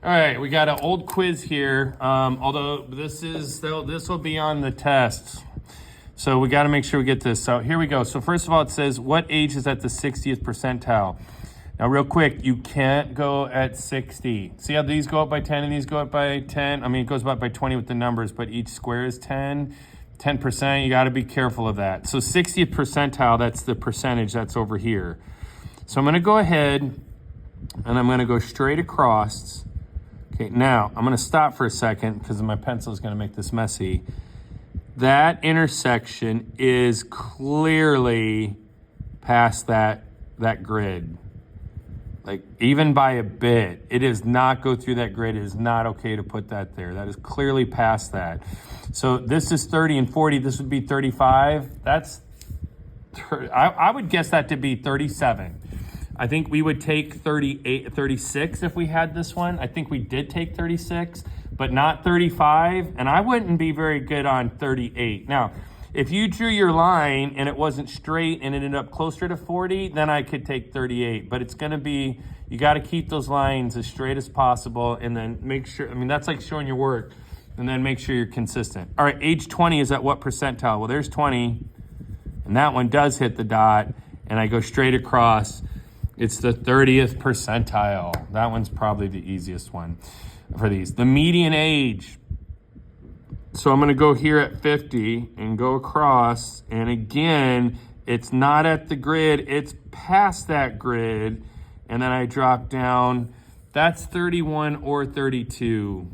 All right, we got an old quiz here, although this will be on the test. So we got to make sure we get this. So here we go. So first of all, it says, what age is at the 60th percentile? Now, real quick, you can't go at 60. See how these go up by 10 and these go up by 10? I mean, it goes up by 20 with the numbers, but each square is 10. 10%, you got to be careful of that. So 60th percentile, that's the percentage that's over here. So I'm going to go ahead and I'm going to go straight across. Okay, now I'm going to stop for a second because my pencil is going to make this messy. That intersection is clearly past that grid. Like, even by a bit, it does not go through that grid. It is not okay to put that there. That is clearly past that. So this is 30 and 40. This would be 35. I would guess that to be 37. I think we would take 36 if we had this one. I think we did take 36, but not 35. And I wouldn't be very good on 38. Now, if you drew your line and it wasn't straight and it ended up closer to 40, then I could take 38. But it's going to be, you got to keep those lines as straight as possible and then make sure, I mean, that's like showing your work, and then make sure you're consistent. All right, age 20 is at what percentile? Well, there's 20, and that one does hit the dot, and I go straight across. It's the 30th percentile. That one's probably the easiest one for these. The median age. So I'm going to go here at 50 and go across. And again, it's not at the grid. It's past that grid. And then I drop down. That's 31 or 32.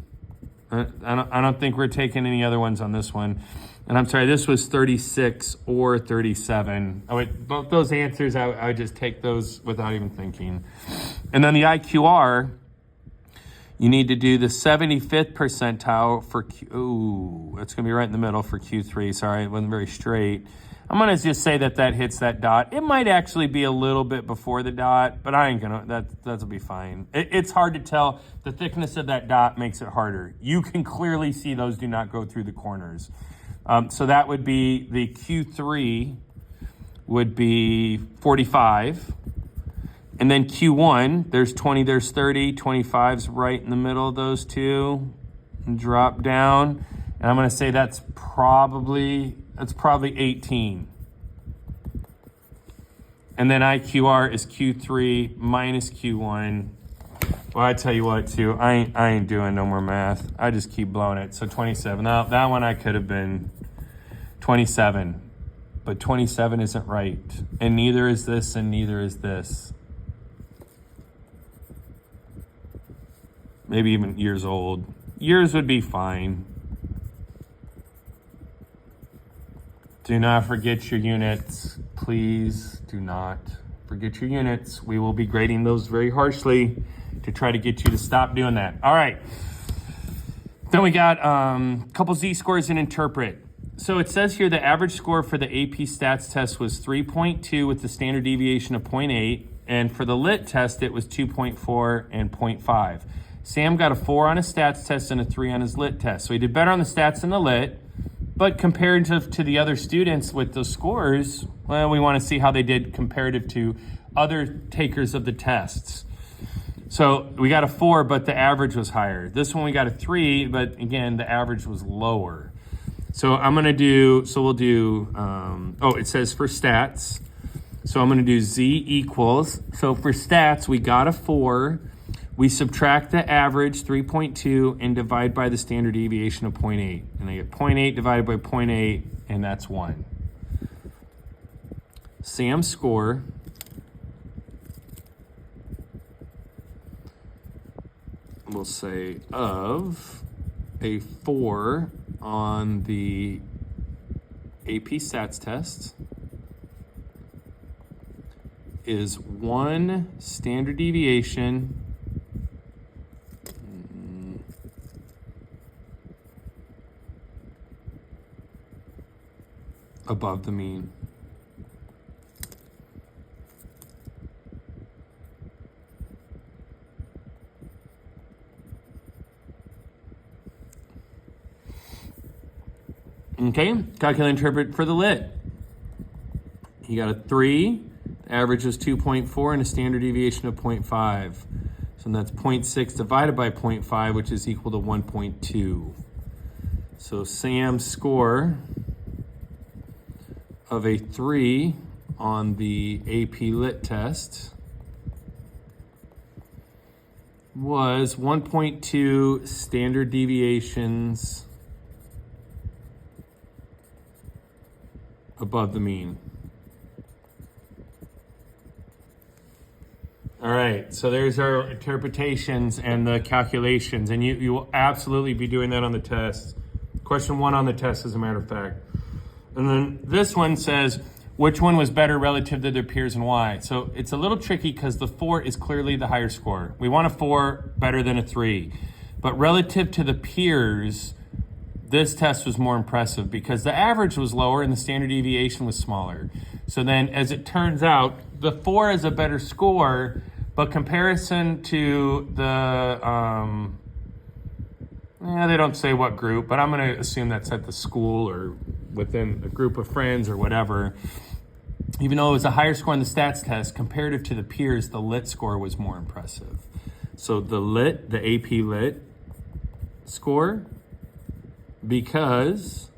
I don't think we're taking any other ones on this one. And I'm sorry, this was 36 or 37. Both those answers, I would just take those without even thinking. And then the IQR, you need to do the 75th percentile for that's going to be right in the middle for Q3. Sorry, it wasn't very straight. I'm going to just say that hits that dot. It might actually be a little bit before the dot, but I ain't going to, that'll be fine. It's hard to tell. The thickness of that dot makes it harder. You can clearly see those do not go through the corners. So that would be the Q3 would be 45. And then Q1, there's 20, there's 30, 25's right in the middle of those two. And drop down. And I'm going to say that's probably 18. And then IQR is Q3 minus Q1. Well, I tell you what, too, I ain't doing no more math. I just keep blowing it. So 27. Now, that one I could have been 27. But 27 isn't right. And neither is this, and neither is this. Maybe even years old. Years would be fine. Do not forget your units. Please do not forget your units. We will be grading those very harshly to try to get you to stop doing that. All right. Then we got a couple Z-scores in interpret. So it says here the average score for the AP stats test was 3.2 with the standard deviation of 0.8. And for the lit test, it was 2.4 and 0.5. Sam got a 4 on his stats test and a 3 on his lit test. So he did better on the stats and the lit. But comparative to the other students with those scores, well, we want to see how they did comparative to other takers of the tests. So we got a 4, but the average was higher. This one we got a 3, but again, the average was lower. So we'll do, it says for stats. So I'm going to do Z equals. So for stats, we got a 4. We subtract the average, 3.2, and divide by the standard deviation of 0.8. And I get 0.8 divided by 0.8, and that's 1. Sam's score we'll say of a 4 on the AP Stats test is 1 standard deviation above the mean. Okay, calculate and interpret for the lit. He got a 3, the average was 2.4, and a standard deviation of 0.5. So that's 0.6 divided by 0.5, which is equal to 1.2. So Sam's score of a 3 on the AP Lit test was 1.2 standard deviations above the mean. All right, so there's our interpretations and the calculations, and you will absolutely be doing that on the test. Question 1 on the test, as a matter of fact. And then this one says, which one was better relative to their peers and why? So it's a little tricky because the 4 is clearly the higher score. We want a 4 better than a 3. But relative to the peers, this test was more impressive because the average was lower and the standard deviation was smaller. So then, as it turns out, the 4 is a better score, but comparison to the, they don't say what group, but I'm going to assume that's at the school or within a group of friends or whatever. Even though it was a higher score in the stats test, comparative to the peers, the lit score was more impressive. So the AP Lit score, because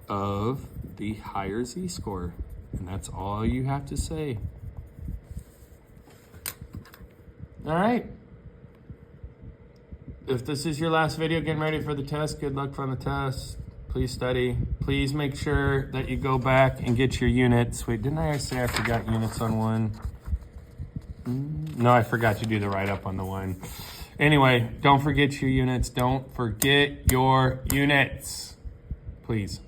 of the higher Z-score. And that's all you have to say. All right. If this is your last video getting ready for the test, good luck on the test. Please study. Please make sure that you go back and get your units. Wait, didn't I say I forgot units on one? No, I forgot to do the write-up on the one. Anyway, don't forget your units. Don't forget your units, please.